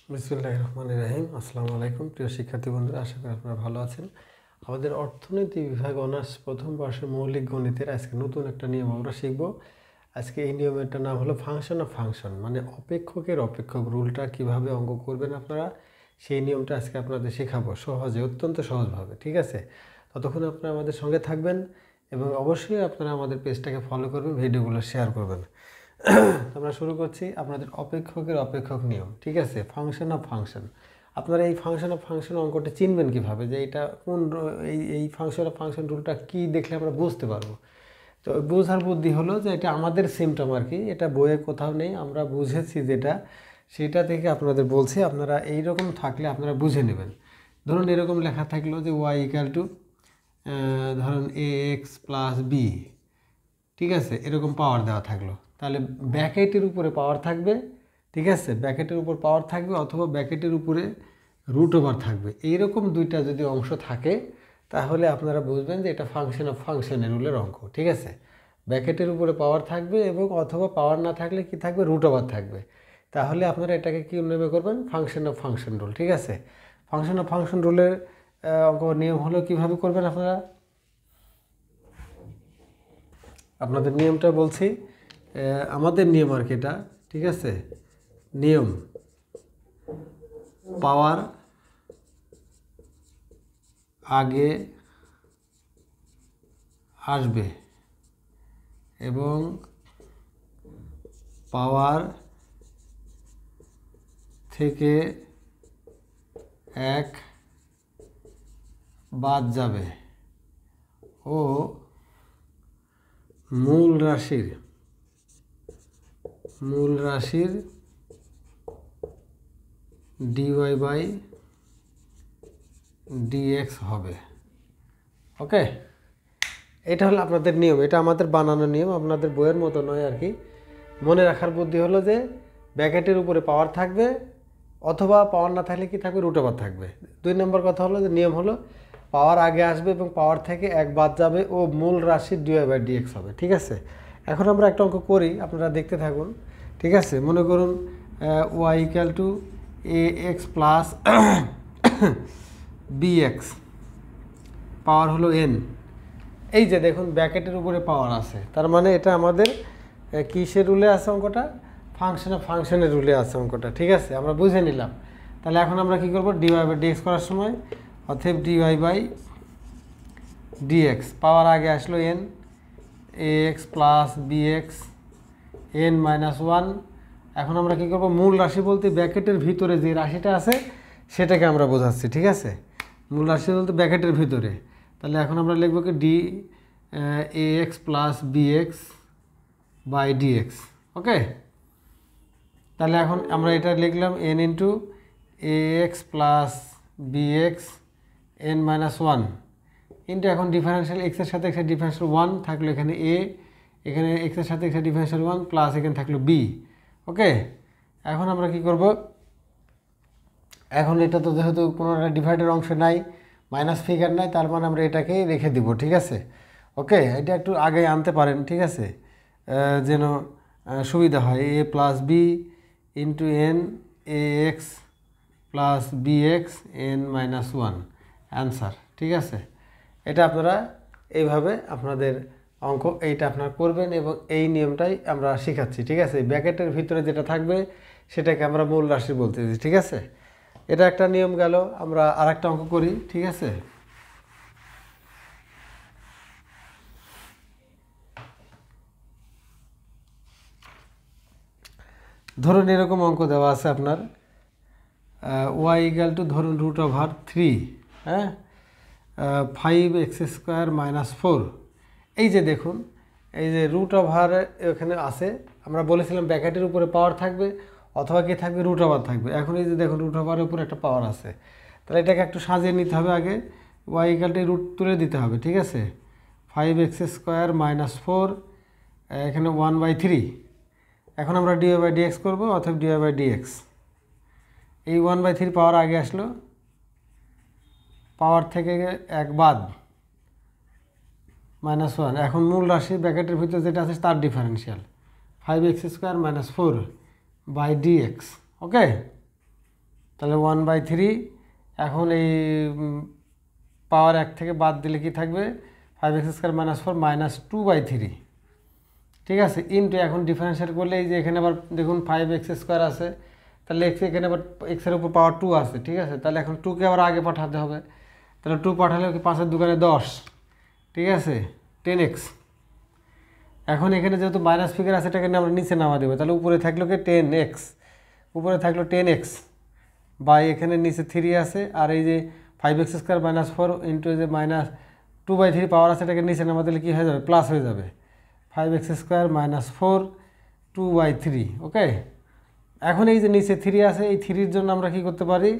বিসমিল্লাহির রহমানির রহিম। আসসালামু আলাইকুম প্রিয় শিক্ষার্থী বন্ধুরা, আশা করি আপনারা ভালো আছেন। আমাদের অর্থনীতি বিভাগ অনার্স প্রথম বর্ষের মৌলিক গণিতের আজকে নতুন একটা নিয়ম আমরা শিখব। আজকে এই নিয়মেরটা নাম হলো ফাংশন অফ ফাংশন, মানে অপেক্ষকের অপেক্ষক রুলটা কিভাবে অঙ্ক করবেন আপনারা, সেই নিয়মটা আজকে আপনাদের শেখাবো সহজে, অত্যন্ত সহজভাবে। ঠিক আছে, ততক্ষণ আপনারা আমাদের সঙ্গে থাকবেন এবং অবশ্যই আপনারা আমাদের পেজটাকে ফলো করবেন, ভিডিওগুলো শেয়ার করবেন। আমরা শুরু করছি আপনাদের অপেক্ষকের অপেক্ষক নিয়ম। ঠিক আছে, ফাংশন অফ ফাংশন। আপনারা এই ফাংশন অফ ফাংশন অঙ্কটা চিনবেন কিভাবে, যে এটা কোন এই ফাংশন অফ ফাংশন রুলটা কি দেখলে আমরা বুঝতে পারবো। তো বোঝার বুদ্ধি হলো যে এটা আমাদের সিমটম আর কি, এটা বইয়ে কোথাও নেই, আমরা বুঝেছি যেটা, সেটা থেকে আপনাদের বলছি। আপনারা এই রকম থাকলে আপনারা বুঝে নেবেন। ধরুন এরকম লেখা থাকলো যে ওয়াই ইকুয়াল টু ধরুন এ এক্স প্লাস বি। ঠিক আছে, এরকম পাওয়ার দেওয়া থাকলো, তাহলে ব্র্যাকেটের উপরে পাওয়ার থাকবে। ঠিক আছে, ব্র্যাকেটের উপর পাওয়ার থাকবে অথবা ব্র্যাকেটের উপরে রুট ওভার থাকবে। এইরকম দুইটা যদি অংশ থাকে তাহলে আপনারা বুঝবেন যে এটা ফাংশন অফ ফাংশনের রুলের অঙ্ক। ঠিক আছে, ব্র্যাকেটের উপরে পাওয়ার থাকবে এবং অথবা পাওয়ার না থাকলে কি থাকবে, রুট ওভার থাকবে। তাহলে আপনারা এটাকে কী নেমে করবেন, ফাংশন অফ ফাংশন রুল। ঠিক আছে, ফাংশন অফ ফাংশন রুলের অঙ্ক নিয়ম হলো কীভাবে করবেন আপনারা, আপনাদের নিয়মটা বলছি, আমাদের নিয়ম আর কি এটা। ঠিক আছে, নিয়ম পাওয়ার আগে আসবে এবং পাওয়ার থেকে এক বাদ যাবে ও মূল রাশির ডিওয়াই বাই ডিএক্স হবে। ওকে, এটা হলো আপনাদের নিয়ম, এটা আমাদের বানানো নিয়ম, আপনাদের বইয়ের মতো নয় আর কি। মনে রাখার বুদ্ধি হলো যে ব্র্যাকেটের উপরে পাওয়ার থাকবে অথবা পাওয়ার না থাকলে কি থাকবে, রুট ওভার থাকবে। 2 নম্বর কথা হলো যে নিয়ম হলো পাওয়ার আগে আসবে এবং পাওয়ার থেকে এক বাদ যাবে ও মূল রাশির ডিওয়াই বাই ডিএক্স হবে। ঠিক আছে, এখন আমরা একটা অঙ্ক করি, আপনারা দেখতে থাকুন। ঠিক আছে, মনে করুন Y equal to A X plus B X, power হলো এন। এই যে দেখুন ব্র্যাকেটের উপরে পাওয়ার আছে, তার মানে এটা আমাদের কিসের রুলে আছে অঙ্কটা, ফাংশন অফ ফাংশনের রুলে আছে অঙ্কটা। ঠিক আছে, আমরা বুঝে নিলাম। তাহলে এখন আমরা কি করব, ডিওয়াই বাই ডিএক্স করার সময় অতএব ডিওয়াই বাই ডিএক্স, পাওয়ার আগে আসলো N, A X plus B X N minus 1। এখন আমরা কি করব, মূল রাশি বলতে ব্র্যাকেটের ভিতরে যে রাশিটা আছে সেটাকে আমরা বোঝাচ্ছি। ঠিক আছে, মূল রাশি বলতে ব্র্যাকেটের ভিতরে। তাহলে এখন আমরা লিখব কি D A X plus B X by DX. Okay, তাহলে এখন আমরা এটা লিখলাম N into A X plus B X N minus 1 into, এখন ডিফারেন্সিয়াল এক্সের সাথে একটা ডিফারেন্সিয়াল 1 থাকলো, এখানে এ, এখানে এক্সের সাথে একটা ডিফারেন্সিয়াল 1 প্লাস এখানে থাকলো বি। ওকে, এখন আমরা কি করব, এখন এটা তো যেহেতু কোনো একটা ডিভাইডের অংশ নাই, মাইনাস ফিগার নাই, তার মানে আমরা এটাকেই রেখে দিব। ঠিক আছে, ওকে, এটা একটু আগে আনতে পারেন। ঠিক আছে, যেন সুবিধা হয়। A plus B into N A X plus B X N minus 1 answer. ঠিক আছে, এটা আপনারা এইভাবে আপনাদের অঙ্ক এইটা আপনারা করবেন এবং এই নিয়মটাই আমরা শেখাচ্ছি। ঠিক আছে, ব্র্যাকেটের ভিতরে যেটা থাকবে সেটাকে আমরা মূল রাশি বলতেছি। ঠিক আছে, এটা একটা নিয়ম গেল। আমরা আর একটা অঙ্ক করি। ঠিক আছে, ধরুন এরকম অঙ্ক দেওয়া আছে আপনার ওয়াই ইকুয়াল টু ধরুন রুট ওভার 3, হ্যাঁ, 5x² মাইনাস 4। এই যে দেখুন, এই যে রুট ওভার এখানে আছে, আমরা বলেছিলাম ব্র্যাকেটের উপরে পাওয়ার থাকবে অথবা কি থাকবে, রুট ওভার থাকবে। এখন এই যে দেখুন রুট ওভারের উপরে একটা পাওয়ার আছে, তাহলে এটাকে একটু সাজিয়ে নিতে হবে। আগে ওয়াই ইকুয়ালটি রুট তুলে দিতে হবে। ঠিক আছে, 5x² মাইনাস 4, এখানে 1/3। এখন আমরা ডিওয়াই বাই ডিএক্স করবো, অথবা ডিওয়াই বাই ডিএক্স। এই 1/3 পাওয়ার আগে আসলো, পাওয়ার থেকে এক বাদ -1। এখন মূল রাশি ব্র্যাকেটের ভিতরে যেটা আছে তার differential 5x² - 4 by DX. Okay, তাহলে 1/3। এখন এই পাওয়ার 1 থেকে বাদ দিলে কি থাকবে, 5x² - 4 -2/3, ঠিক আছে, ইনটু এখন ডিফারেন্সিয়েট করলে এই যে এখানে আবার দেখুন 5x² আছে, তাহলে এখানে আবার এক্সের উপর পাওয়ার 2 আছে, ঠিক আছে, তাহলে এখন 2কে আবার আগে পাঠাতে হবে, তাহলে 2 পাঠালে 5-এর দোকানে 10, ঠিক আছে, 10x। এখন এখানে যেহেতু মাইনাস ফিগার আছে এটাকে আমরা নিচে নামা দেবো, তাহলে উপরে থাকলো কি 10x, উপরে থাকলো 10x বাই এখানে নিচে 3 আছে, আর এই যে 5x² - 4 ইন্টু যে -2/3 পাওয়ার আছে এটাকে নিচে নামা দিলে কী হয়ে যাবে, প্লাস হয়ে যাবে, 5x² - 4 2/3। ওকে, এখন এই যে নিচে 3 আছে, এই 3-র জন্য আমরা কি করতে পারি,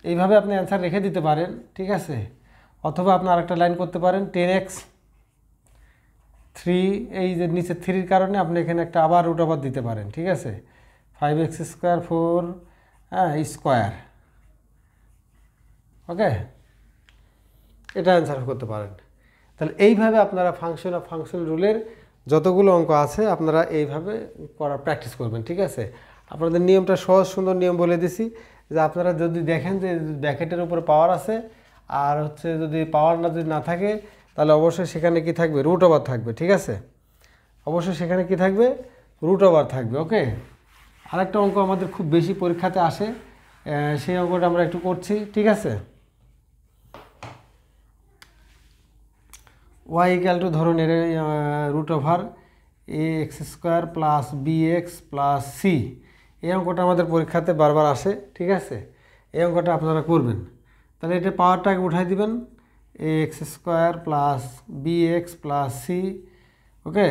এইভাবে আপনি অ্যান্সার রেখে দিতে পারেন, ঠিক আছে, অথবা আপনি আরেকটা লাইন করতে পারেন 10x 3, এই যে নিচে 3-র কারণে আপনি এখানে একটা আবার রুট ওভার দিতে পারেন, ঠিক আছে, 5x² 4 স্কোয়ার। ওকে, এটা অ্যান্সার করতে পারেন। তাহলে এইভাবে আপনারা ফাংশন রুলের যতগুলো অঙ্ক আছে আপনারা এইভাবে করার প্র্যাকটিস করবেন, ঠিক আছে। আপনাদের নিয়মটা সহজ সুন্দর নিয়ম বলে দিছি, যে আপনারা যদি দেখেন যে ব্র্যাকেটের উপরে পাওয়ার আছে আর হচ্ছে যদি পাওয়ার যদি না থাকে তাহলে অবশ্যই সেখানে কি থাকবে, রুট ওভার থাকবে, ঠিক আছে, অবশ্যই সেখানে কি থাকবে, রুট ওভার থাকবে। ওকে, আরেকটা অঙ্ক আমাদের খুব বেশি পরীক্ষাতে আসে, সেই অঙ্কটা আমরা একটু করছি, ঠিক আছে। y = ধরুন এর root over ax² + bx + c, এই অঙ্কটা আমাদের পরীক্ষাতে বারবার আসে, ঠিক আছে, এই অঙ্কটা আপনারা করবেন। তাহলে এটা পাওয়ারটাকে উঠাই দিবেন, ax² + bx + c, ওকে,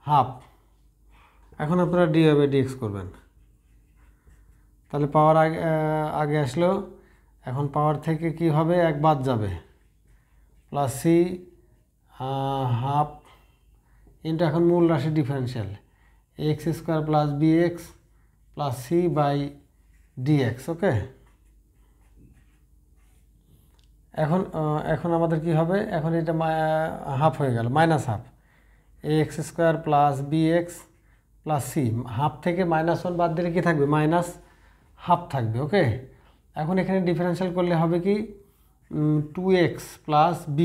হাফ। এখন আপনারা dx করবেন, তাহলে পাওয়ার আগে আসলো, এখন পাওয়ার থেকে কি হবে, 1 বাদ যাবে, প্লাস c হাফ ইন্টু এখন মূল রাশি differential ax² + bx + c / dx। ওকে, এখন আমাদের কি হবে, এখন এটা হাফ হয়ে গেল, minus half ax² + bx + c, half থেকে -1 বাদ দিলে কি থাকবে, মাইনাস হাফ থাকবে। ওকে, এখন এখানে ডিফারেন্সিয়াল করলে হবে কি 2x + b,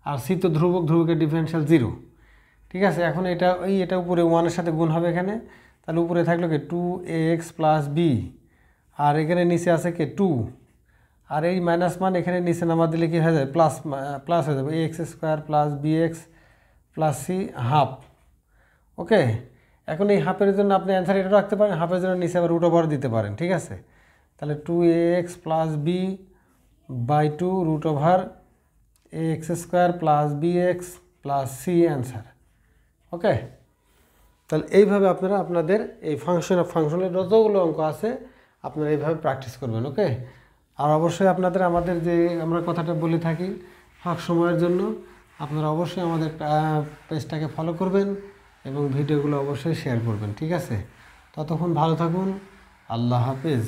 আর c তো ধ্রুবক, ধ্রুবকের ডিফারেন্সিয়াল 0, ঠিক আছে। এখন এটা উপরে 1-এর সাথে গুণ হবে এখানে, তাহলে উপরে থাকলো কি 2ax + b, আর এখানে নিচে আছে কি 2, আর এই মাইনাস মান এখানে নিচে নামা দিলে কি হয়ে যাবে, প্লাস হয়ে যাবে ax² + bx + c হাফ। ওকে, এখন এই হাফের জন্য আপনি অ্যান্সার এটা রাখতে পারেন, হাফের জন্য নিচে আবার রুট ওভার দিতে পারেন, ঠিক আছে। তাহলে 2ax + b / 2 root over ax² + bx + c answer. Okay, তাহলে এইভাবে আপনারা আপনাদের এই ফাংশনের যতগুলো অঙ্ক আছে আপনারা এইভাবে প্র্যাকটিস করবেন। ওকে, আর অবশ্যই আপনাদের আমাদের যে আমরা কথাটা বলে থাকি ফাঁক সময়ের জন্য, আপনারা অবশ্যই আমাদের পেজটাকে ফলো করবেন এবং ভিডিওগুলো অবশ্যই শেয়ার করবেন, ঠিক আছে। ততক্ষণ ভালো থাকুন, আল্লাহ হাফেজ।